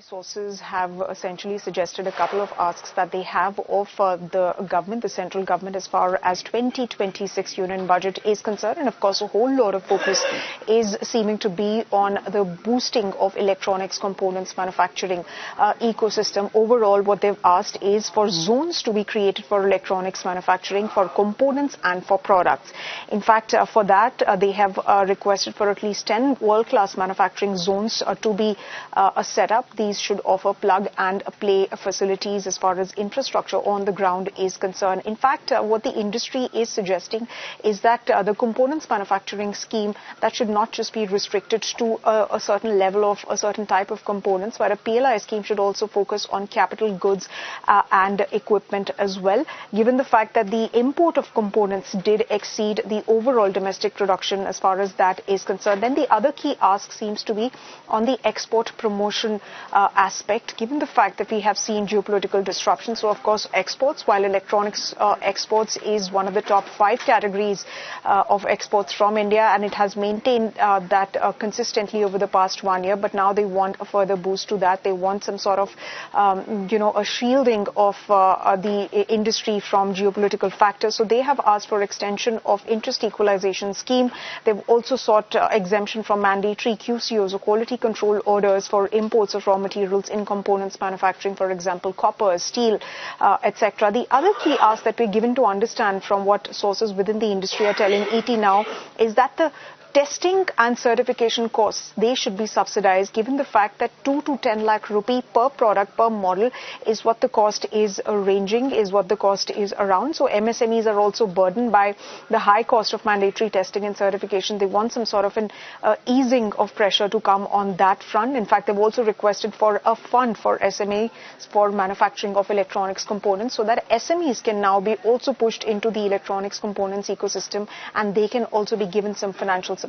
sources have essentially suggested a couple of asks that they have of the government, the central government, as far as 2026 union budget is concerned. And of course, a whole lot of focus is seeming to be on the boosting of electronics components manufacturing ecosystem. Overall, what they've asked is for zones to be created for electronics manufacturing, for components and for products. In fact, for that, they have requested for at least 10 world-class manufacturing zones to be set up. These should offer plug and play facilities as far as infrastructure on the ground is concerned. In fact, what the industry is suggesting is that the components manufacturing scheme, that should not just be restricted to a certain level of a certain type of components, but a PLI scheme should also focus on capital goods and equipment as well, given the fact that the import of components did exceed the overall domestic production as far as that is concerned. Then the other key ask seems to be on the export promotion aspect, given the fact that we have seen geopolitical disruption. So, of course, exports, while electronics exports is one of the top 5 categories of exports from India, and it has maintained that consistently over the past 1 year. But now they want a further boost to that. They want some sort of, a shielding of the industry from geopolitical factors. So they have asked for extension of interest equalization scheme. They've also sought exemption from mandatory QCOs or quality control orders for imports of raw materials in components manufacturing, for example, copper, steel, etc. The other key ask that we're given to understand from what sources within the industry are telling ET Now is that the testing and certification costs, they should be subsidized, given the fact that 2 to 10 lakh rupee per product, per model is what the cost is ranging, is what the cost is around. So MSMEs are also burdened by the high cost of mandatory testing and certification. They want some sort of an easing of pressure to come on that front. In fact, they've also requested for a fund for SMEs for manufacturing of electronics components, so that SMEs can now be also pushed into the electronics components ecosystem and they can also be given some financial support.